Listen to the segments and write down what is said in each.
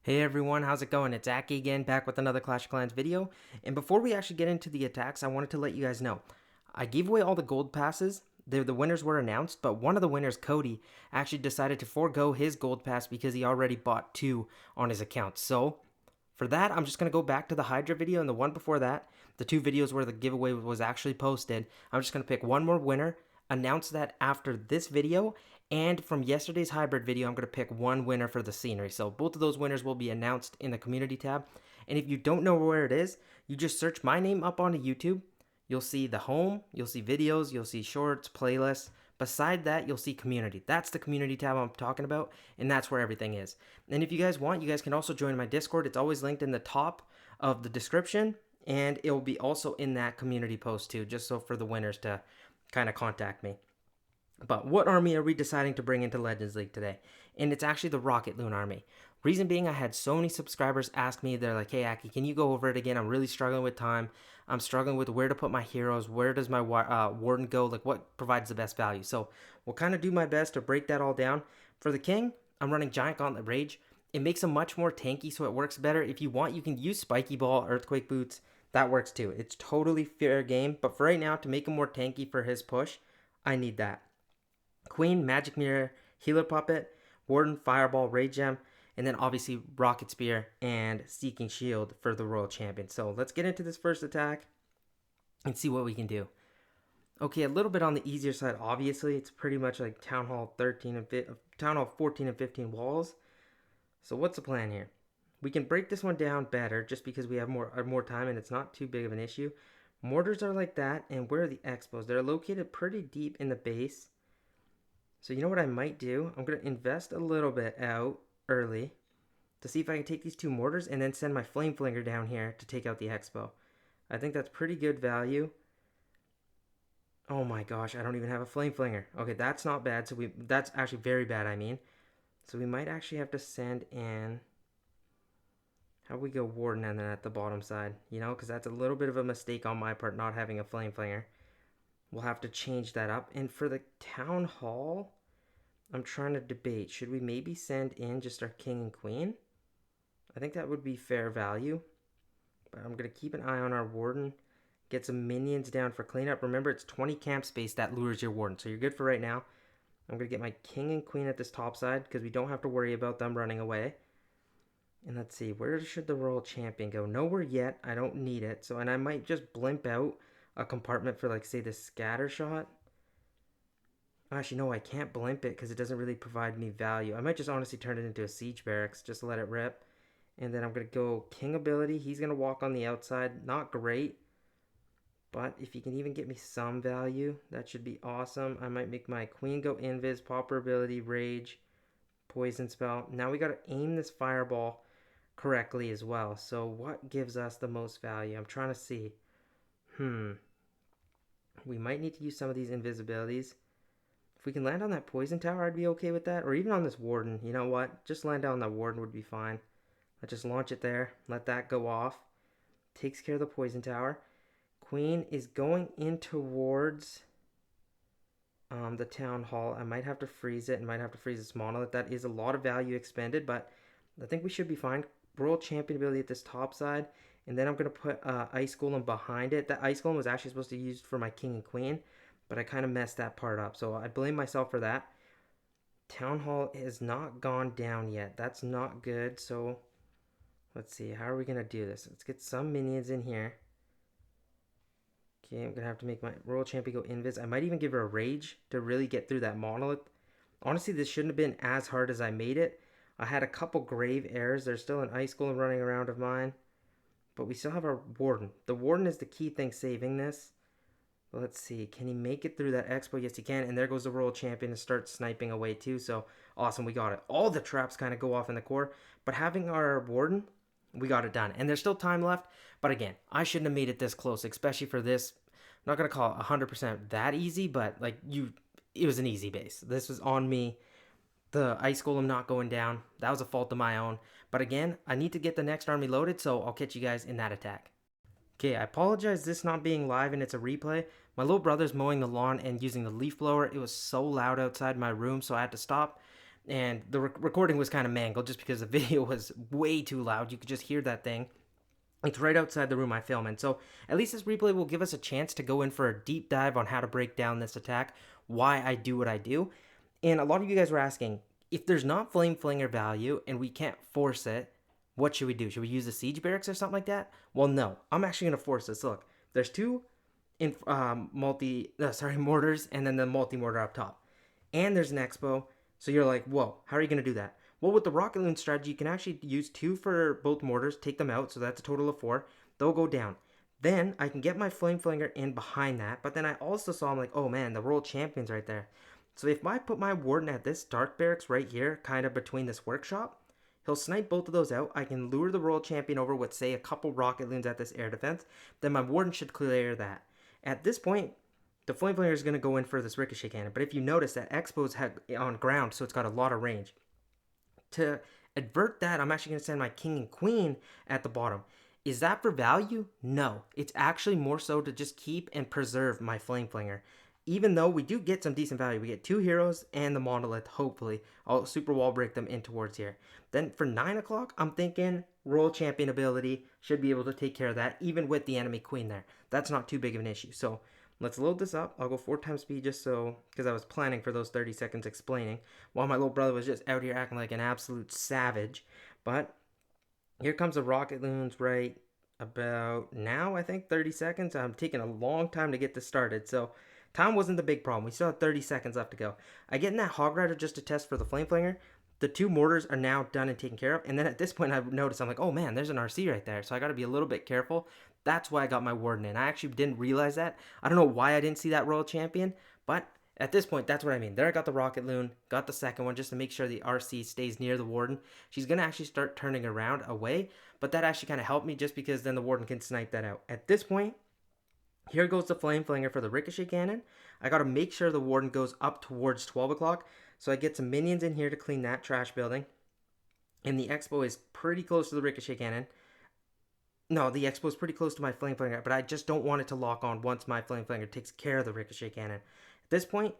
Hey everyone, how's it going? It's Aki again, back with another Clash of Clans video. And before we actually get into the attacks, I wanted to let you guys know, I gave away all the gold passes. The winners were announced, but one of the winners, Cody, actually decided to forego his gold pass because he already bought two on his account. So for that, I'm just going to go back to the Hydra video and the one before that, the two videos where the giveaway was actually posted. I'm just going to pick one more winner, announce that after this video, and from yesterday's hybrid video, I'm going to pick one winner for the scenery. So both of those winners will be announced in the community tab. And if you don't know where it is, you just search my name up onto YouTube. You'll see the home, you'll see videos, you'll see shorts, playlists. Beside that, you'll see community. That's the community tab I'm talking about, and that's where everything is. And if you guys want, you guys can also join my Discord. It's always linked in the top of the description, and it will be also in that community post too, just so for the winners to kind of contact me. But what army are we deciding to bring into Legends League today? And it's actually the Rocket Loon army. Reason being, I had so many subscribers ask me, they're like, hey Aki, can you go over it again? I'm really struggling with time. I'm struggling with where to put my heroes. Where does my Warden go? Like, what provides the best value? So we'll kind of do my best to break that all down. For the King, I'm running Giant Gauntlet Rage. It makes him much more tanky, so it works better. If you want, you can use Spiky Ball, Earthquake Boots. That works too. It's totally fair game. But for right now, to make him more tanky for his push, I need that. Queen, Magic Mirror, Healer Puppet, Warden, Fireball, Rage Gem, and then obviously Rocket Spear and Seeking Shield for the Royal Champion. So let's get into this first attack and see what we can do. Okay, a little bit on the easier side, obviously. It's pretty much like Townhall 14 and 15 walls. So what's the plan here? We can break this one down better just because we have more time and it's not too big of an issue. Mortars are like that, and where are the expos? They're located pretty deep in the base. So you know what I might do? I'm going to invest a little bit out early to see if I can take these two mortars and then send my flame flinger down here to take out the expo. I think that's pretty good value. Oh my gosh, I don't even have a flame flinger. Okay, that's not bad. So that's actually very bad, I mean. So we might actually have to send in, how we go Warden and then at the bottom side, you know, because that's a little bit of a mistake on my part not having a flame flinger. We'll have to change that up. And for the Town Hall, I'm trying to debate. Should we maybe send in just our King and Queen? I think that would be fair value. But I'm going to keep an eye on our Warden. Get some minions down for cleanup. Remember, it's 20 camp space that lures your Warden. So you're good for right now. I'm going to get my King and Queen at this top side because we don't have to worry about them running away. And let's see, where should the Royal Champion go? Nowhere yet. I don't need it. So, and I might just blimp out a compartment for, like, say, the scatter shot. Actually, no, I can't blimp it because it doesn't really provide me value. I might just honestly turn it into a siege barracks, just let it rip. And then I'm going to go King ability. He's going to walk on the outside. Not great. But if you can even get me some value, that should be awesome. I might make my Queen go invis, Pauper ability, Rage, Poison Spell. Now we got to aim this Fireball correctly as well. So what gives us the most value? I'm trying to see. We might need to use some of these invisibilities. If we can land on that Poison Tower, I'd be okay with that. Or even on this Warden. You know what? Just land on that Warden would be fine. Let's just launch it there. Let that go off. Takes care of the Poison Tower. Queen is going in towards the Town Hall. I might have to freeze it and might have to freeze this monolith. That is a lot of value expended, but I think we should be fine. Royal Champion ability at this top side. And then I'm going to put Ice Golem behind it. That Ice Golem was actually supposed to be used for my King and Queen, but I kind of messed that part up. So I blame myself for that. Town Hall has not gone down yet. That's not good. So let's see. How are we going to do this? Let's get some minions in here. Okay, I'm going to have to make my Royal Champion go invis. I might even give her a Rage to really get through that monolith. Honestly, this shouldn't have been as hard as I made it. I had a couple grave errors. There's still an Ice Golem running around of mine. But we still have our Warden. The Warden is the key thing saving this. But let's see. Can he make it through that expo? Yes, he can. And there goes the Royal Champion to start sniping away too. So, awesome. We got it. All the traps kind of go off in the core. But having our Warden, we got it done. And there's still time left. But again, I shouldn't have made it this close, especially for this. I'm not going to call it 100% that easy, but like it was an easy base. This was on me. The Ice Golem not going down. That was a fault of my own. But again, I need to get the next army loaded, so I'll catch you guys in that attack. Okay, I apologize this not being live and it's a replay. My little brother's mowing the lawn and using the leaf blower. It was so loud outside my room, so I had to stop. And the recording was kind of mangled just because the video was way too loud. You could just hear that thing. It's right outside the room I film in. So at least this replay will give us a chance to go in for a deep dive on how to break down this attack, why I do what I do. And a lot of you guys were asking, if there's not Flame Flinger value and we can't force it, what should we do? Should we use the Siege Barracks or something like that? Well, no. I'm actually going to force this. Look, there's two mortars and then the multi-mortar up top. And there's an expo. So you're like, whoa, how are you going to do that? Well, with the Rocket Loon strategy, you can actually use 2 for both mortars, take them out, so that's a total of 4. They'll go down. Then I can get my Flame Flinger in behind that, but then I also saw, I'm like, oh man, the World Champion's right there. So if I put my Warden at this Dark Barracks right here, kind of between this workshop, he'll snipe both of those out. I can lure the World Champion over with, say, a couple Rocket Loons at this air defense. Then my Warden should clear that. At this point, the Flame Flinger is going to go in for this Ricochet Cannon. But if you notice that Expo's on ground, so it's got a lot of range. To avert that, I'm actually going to send my King and Queen at the bottom. Is that for value? No. It's actually more so to just keep and preserve my Flame Flinger. Even though we do get some decent value. We get 2 heroes and the Monolith, hopefully. I'll super wall break them in towards here. Then for 9 o'clock, I'm thinking Royal Champion ability should be able to take care of that, even with the enemy Queen there. That's not too big of an issue. So let's load this up. I'll go 4 times speed just so, because I was planning for those 30 seconds explaining, while my little brother was just out here acting like an absolute savage. But here comes the Rocket Loons right about now, I think, 30 seconds. I'm taking a long time to get this started, so time wasn't the big problem. We still have 30 seconds left to go. I get in that Hog Rider just to test for the Flame Flinger. The 2 mortars are now done and taken care of. And then at this point, I've noticed, I'm like, oh man, there's an RC right there. So I got to be a little bit careful. That's why I got my Warden in. I actually didn't realize that. I don't know why I didn't see that Royal Champion, but at this point, that's what I mean. There I got the Rocket Loon, got the second one just to make sure the RC stays near the Warden. She's going to actually start turning around away, but that actually kind of helped me just because then the Warden can snipe that out. At this point, here goes the Flame Flinger for the Ricochet Cannon. I got to make sure the Warden goes up towards 12 o'clock. So I get some minions in here to clean that trash building. And the Expo is pretty close to the Ricochet Cannon. No, the Expo is pretty close to my Flame Flinger, but I just don't want it to lock on once my Flame Flinger takes care of the Ricochet Cannon. At this point,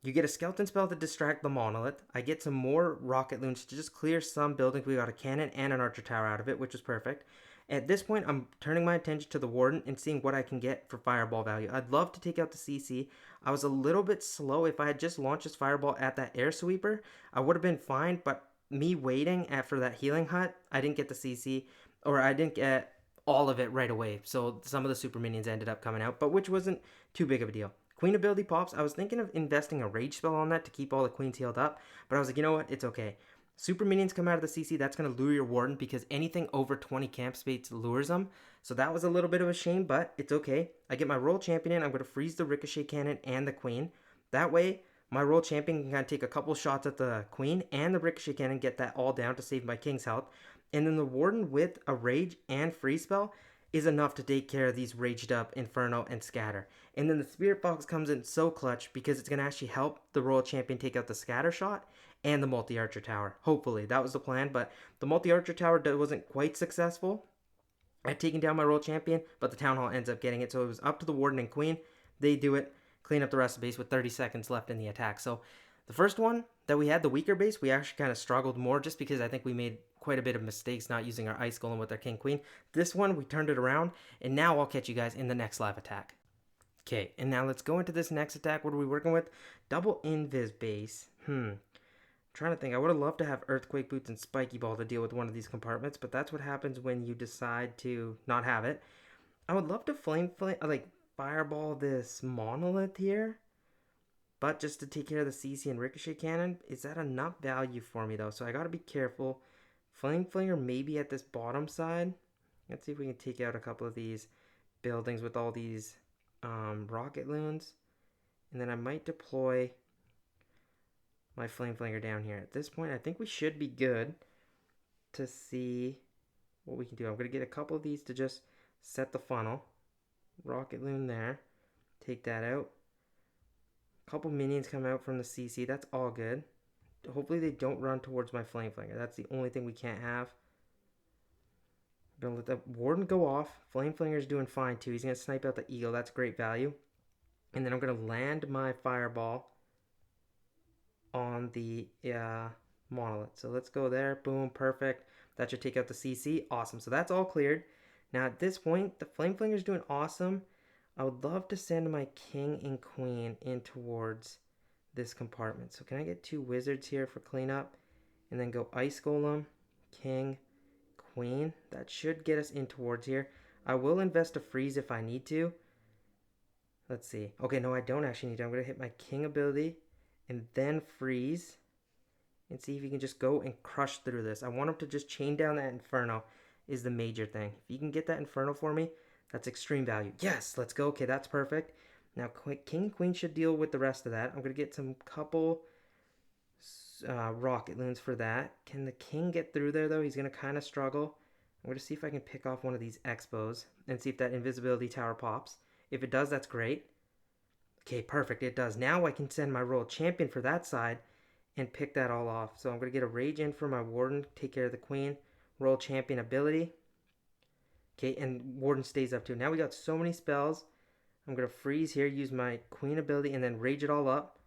you get a Skeleton spell to distract the Monolith. I get some more Rocket Loons to just clear some buildings. We got a cannon and an Archer Tower out of it, which is perfect. At this point, I'm turning my attention to the Warden and seeing what I can get for Fireball value. I'd love to take out the CC. I was a little bit slow. If I had just launched this Fireball at that Air Sweeper, I would have been fine, but me waiting after that Healing Hut, I didn't get the CC, or I didn't get all of it right away. So some of the Super Minions ended up coming out, but which wasn't too big of a deal. Queen ability pops. I was thinking of investing a Rage spell on that to keep all the Queens healed up, but I was like, you know what? It's okay. Super Minions come out of the CC, that's going to lure your Warden because anything over 20 camp space lures them. So that was a little bit of a shame, but it's okay. I get my Royal Champion in. I'm going to freeze the Ricochet Cannon and the Queen. That way, my Royal Champion can kind of take a couple shots at the Queen and the Ricochet Cannon, get that all down to save my King's health. And then the Warden with a Rage and Freeze spell is enough to take care of these raged up Inferno and Scatter. And then the Spirit Box comes in so clutch because it's going to actually help the Royal Champion take out the Scatter shot and the multi-archer tower. Hopefully, that was the plan, but the multi-archer tower wasn't quite successful at taking down my Royal Champion, but the Townhall ends up getting it, so it was up to the Warden and Queen. They do it, clean up the rest of the base with 30 seconds left in the attack. So the first one that we had, the weaker base, we actually kind of struggled more just because I think we made quite a bit of mistakes not using our Ice Golem with our King Queen. This one, we turned it around, and now I'll catch you guys in the next live attack. Okay, and now let's go into this next attack. What are we working with? Double Invis base. Trying to think. I would have loved to have Earthquake Boots and Spiky Ball to deal with one of these compartments, but that's what happens when you decide to not have it. I would love to Fireball this Monolith here, but just to take care of the CC and Ricochet Cannon. Is that enough value for me, though? So I got to be careful. Flame Flinger maybe at this bottom side. Let's see if we can take out a couple of these buildings with all these Rocket Loons. And then I might deploy my Flame Flinger down here. At this point, I think we should be good to see what we can do. I'm going to get a couple of these to just set the funnel. Rocket Loon there. Take that out. A couple minions come out from the CC. That's all good. Hopefully they don't run towards my Flame Flinger. That's the only thing we can't have. I'm going to let the Warden go off. Flame Flinger's doing fine too. He's going to snipe out the Eagle. That's great value. And then I'm going to land my Fireball on the monolith. So let's go there. Boom, perfect. That should take out the CC. Awesome. So that's all cleared. Now at this point, the Flame Flinger is doing awesome. I would love to send my king and queen in towards this compartment. So can I get 2 wizards here for cleanup? And then go Ice Golem, king, queen. That should get us in towards here. I will invest a freeze if I need to. Let's see. Okay, no, I don't actually need to. I'm going to hit my king ability and then freeze. And see if you can just go and crush through this. I want him to just chain down that Inferno is the major thing. If you can get that Inferno for me, that's extreme value. Yes, let's go. Okay, that's perfect. Now, king and queen should deal with the rest of that. I'm going to get some couple Rocket Loons for that. Can the king get through there, though? He's going to kind of struggle. I'm going to see if I can pick off one of these Expos and see if that invisibility tower pops. If it does, that's great. Okay, perfect. It does. Now I can send my Royal Champion for that side and pick that all off. So I'm going to get a Rage in for my Warden, take care of the Queen, Royal Champion ability. Okay, and Warden stays up too. Now we got so many spells. I'm going to freeze here, use my Queen ability, and then Rage it all up.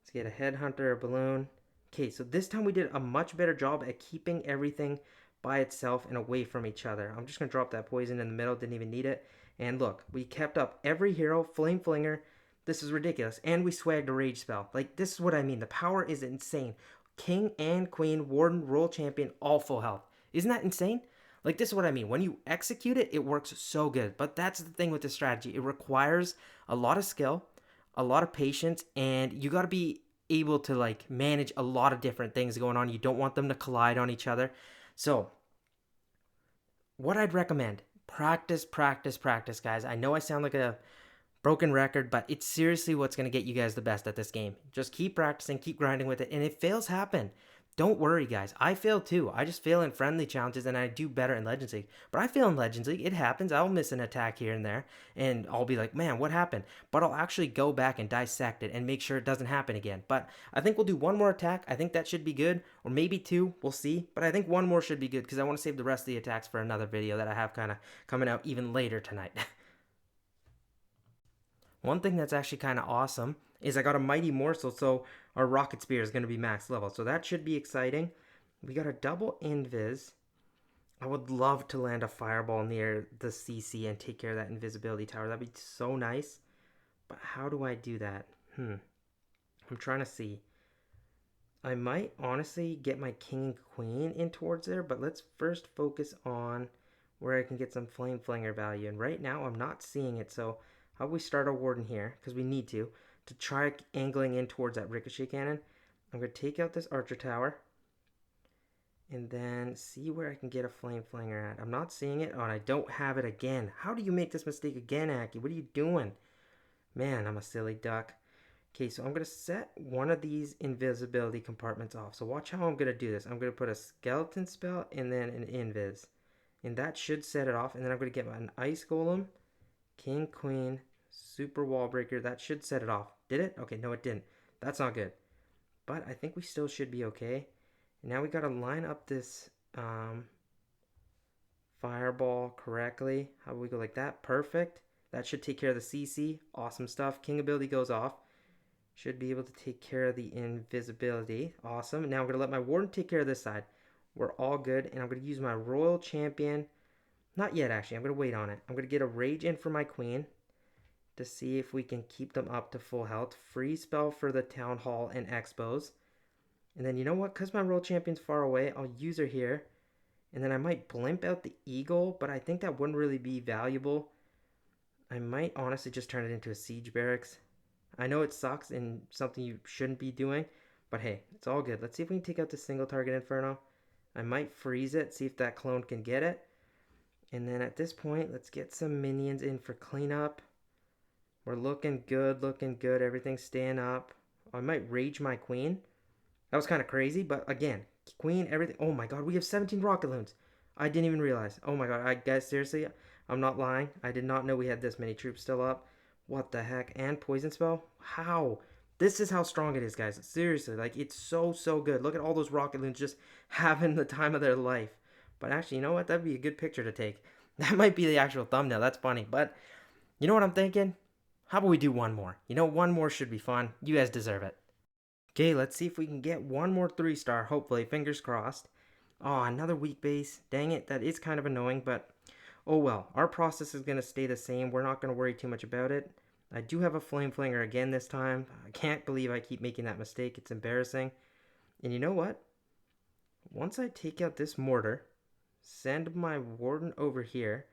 Let's get a Headhunter, a Balloon. Okay, so this time we did a much better job at keeping everything by itself and away from each other. I'm just going to drop that poison in the middle, didn't even need it. And look, we kept up every hero, Flame Flinger. This is ridiculous. And we swagged a Rage spell. Like, this is what I mean. The power is insane. King and Queen, Warden, Royal Champion, all full health. Isn't that insane? Like, this is what I mean. When you execute it, it works so good. But that's the thing with this strategy. It requires a lot of skill, a lot of patience, and you got to be able to, like, manage a lot of different things going on. You don't want them to collide on each other. So, what I'd recommend, practice, practice, practice, guys. I know I sound like a broken record, but it's seriously what's going to get you guys the best at this game. Just keep practicing, keep grinding with it, and if fails happen, don't worry, guys. I fail too. I just fail in friendly challenges, and I do better in Legends League. But I fail in Legends League. It happens. I'll miss an attack here and there, and I'll be like, man, what happened? But I'll actually go back and dissect it and make sure it doesn't happen again. But I think we'll do one more attack. I think that should be good, or maybe 2. We'll see. But I think 1 more should be good because I want to save the rest of the attacks for another video that I have kind of coming out even later tonight. One thing that's actually kind of awesome is I got a Mighty Morsel, so our Rocket Spear is going to be max level. So that should be exciting. We got a double Invis. I would love to land a Fireball near the CC and take care of that Invisibility Tower. That'd be so nice. But how do I do that? I'm trying to see. I might honestly get my King and Queen in towards there, but let's first focus on where I can get some Flame Flinger value. And right now I'm not seeing it, so how about we start our Warden here, because we need to try angling in towards that Ricochet Cannon. I'm going to take out this Archer Tower, and then see where I can get a Flame Flinger at. I'm not seeing it. Oh, and I don't have it again. How do you make this mistake again, Aki? What are you doing? Man, I'm a silly duck. Okay, so I'm going to set one of these invisibility compartments off. So watch how I'm going to do this. I'm going to put a Skeleton spell and then an Invis. And that should set it off. And then I'm going to get an Ice Golem, King, Queen, Super Wall Breaker. That should set it off. Did it? Okay, no it didn't. That's not good. But I think we still should be okay. And now we got to line up this Fireball correctly. How do we go like that? Perfect. That should take care of the CC. Awesome stuff. King ability goes off. Should be able to take care of the invisibility. Awesome. Now I'm going to let my Warden take care of this side. We're all good. And I'm going to use my Royal Champion. Not yet, actually. I'm going to wait on it. I'm going to get a Rage in for my Queen to see if we can keep them up to full health. Free spell for the Townhall and Expos. And then, you know what? Because my Royal Champion's far away, I'll use her here. And then I might blimp out the Eagle, but I think that wouldn't really be valuable. I might honestly just turn it into a Siege Barracks. I know it sucks and something you shouldn't be doing, but hey, it's all good. Let's see if we can take out this single target Inferno. I might freeze it, see if that clone can get it. And then at this point, let's get some minions in for cleanup. We're looking good, everything's staying up. I might Rage my Queen. That was kind of crazy, but again, Queen, everything. Oh my god, we have 17 Rocket Loons. I didn't even realize. Oh my god, I guys, seriously, I'm not lying. I did not know we had this many troops still up. What the heck? And Poison Spell? How? This is how strong it is, guys. Seriously, like, it's so good. Look at all those Rocket Loons just having the time of their life. But actually, you know what? That'd be a good picture to take. That might be the actual thumbnail. That's funny. But you know what I'm thinking? How about we do one more? You know, one more should be fun. You guys deserve it. Okay, let's see if we can get one more 3-star, hopefully, fingers crossed. Oh, another weak base. Dang it, that is kind of annoying, but oh well. Our process is going to stay the same. We're not going to worry too much about it. I do have a flame flinger again this time. I can't believe I keep making that mistake. It's embarrassing. And you know what? Once I take out this mortar, send my warden over here,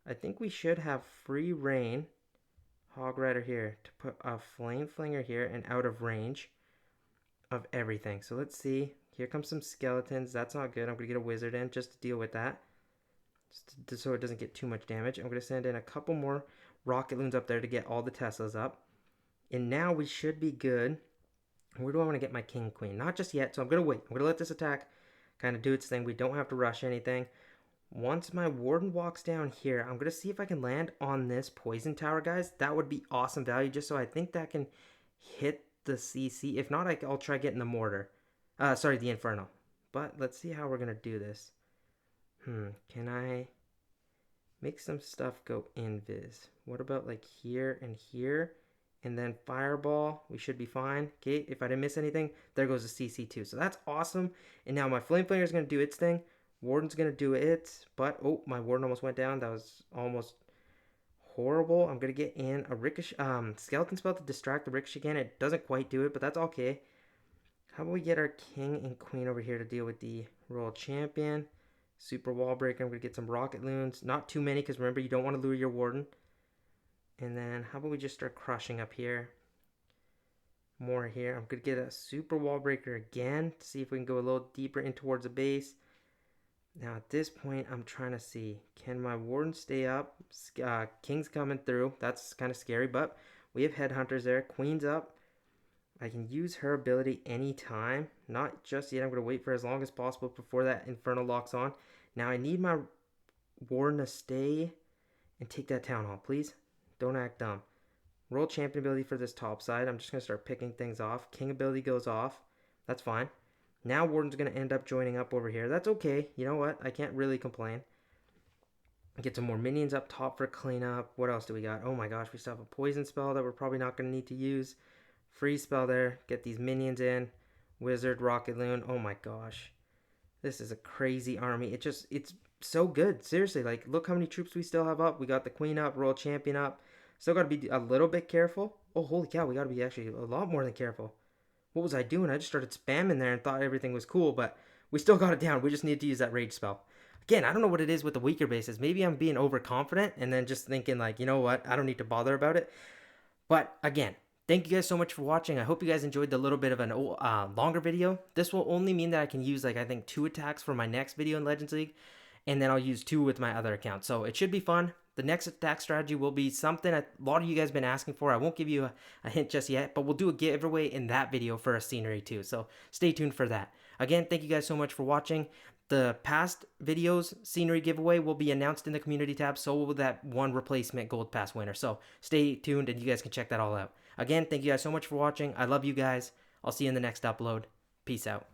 I think we should have free reign, hog rider here, to put a flame flinger here and out of range of everything. So let's see. Here comes some skeletons. That's not good. I'm going to get a wizard in just to deal with that, so it doesn't get too much damage. I'm going to send in a couple more rocket loons up there to get all the Teslas up. And now we should be good. Where do I want to get my king queen? Not just yet, so I'm going to wait. I'm going to let this attack kind of do its thing. We don't have to rush anything. Once my warden walks down here, I'm going to see if I can land on this poison tower, guys. That would be awesome value, just so I think that can hit the CC. If not, I'll try getting the mortar. Sorry, the inferno. But let's see how we're going to do this. Can I make some stuff go invis? What about like here and here? And then fireball, we should be fine. Okay, if I didn't miss anything, there goes the CC2. So that's awesome. And now my flame flinger is going to do its thing. Warden's going to do it. But, oh, my warden almost went down. That was almost horrible. I'm going to get in a ricochet, skeleton spell to distract the ricochet again. It doesn't quite do it, but that's okay. How about we get our king and queen over here to deal with the royal champion. Super wall breaker. I'm going to get some rocket loons. Not too many, because remember, you don't want to lure your warden. And then how about we just start crushing up here? More here. I'm going to get a super wall breaker again to see if we can go a little deeper in towards the base. Now at this point, I'm trying to see, can my warden stay up? King's coming through. That's kind of scary, but we have headhunters there. Queen's up. I can use her ability anytime. Not just yet. I'm going to wait for as long as possible before that inferno locks on. Now I need my warden to stay and take that town hall, please. Don't act dumb. Royal champion ability for this top side. I'm just going to start picking things off. King ability goes off. That's fine. Now Warden's going to end up joining up over here. That's okay. You know what? I can't really complain. Get some more minions up top for cleanup. What else do we got? Oh my gosh, we still have a poison spell that we're probably not going to need to use. Free spell there. Get these minions in. Wizard, Rocket Loon. Oh my gosh. This is a crazy army. It's so good. Seriously, like, look how many troops we still have up. We got the queen up, royal champion up. Still got to be a little bit careful. Oh, holy cow, we got to be actually a lot more than careful. What was I doing? I just started spamming there and thought everything was cool, but we still got it down. We just need to use that rage spell. Again, I don't know what it is with the weaker bases. Maybe I'm being overconfident and then just thinking, like, you know what? I don't need to bother about it. But again, thank you guys so much for watching. I hope you guys enjoyed the little bit of an longer video. This will only mean that I can use, like, I think 2 attacks for my next video in Legends League, and then I'll use 2 with my other account. So it should be fun. The next attack strategy will be something a lot of you guys have been asking for. I won't give you a hint just yet, but we'll do a giveaway in that video for a scenery too. So stay tuned for that. Again, thank you guys so much for watching. The past videos scenery giveaway will be announced in the community tab. So will that one replacement gold pass winner. So stay tuned and you guys can check that all out. Again, thank you guys so much for watching. I love you guys. I'll see you in the next upload. Peace out.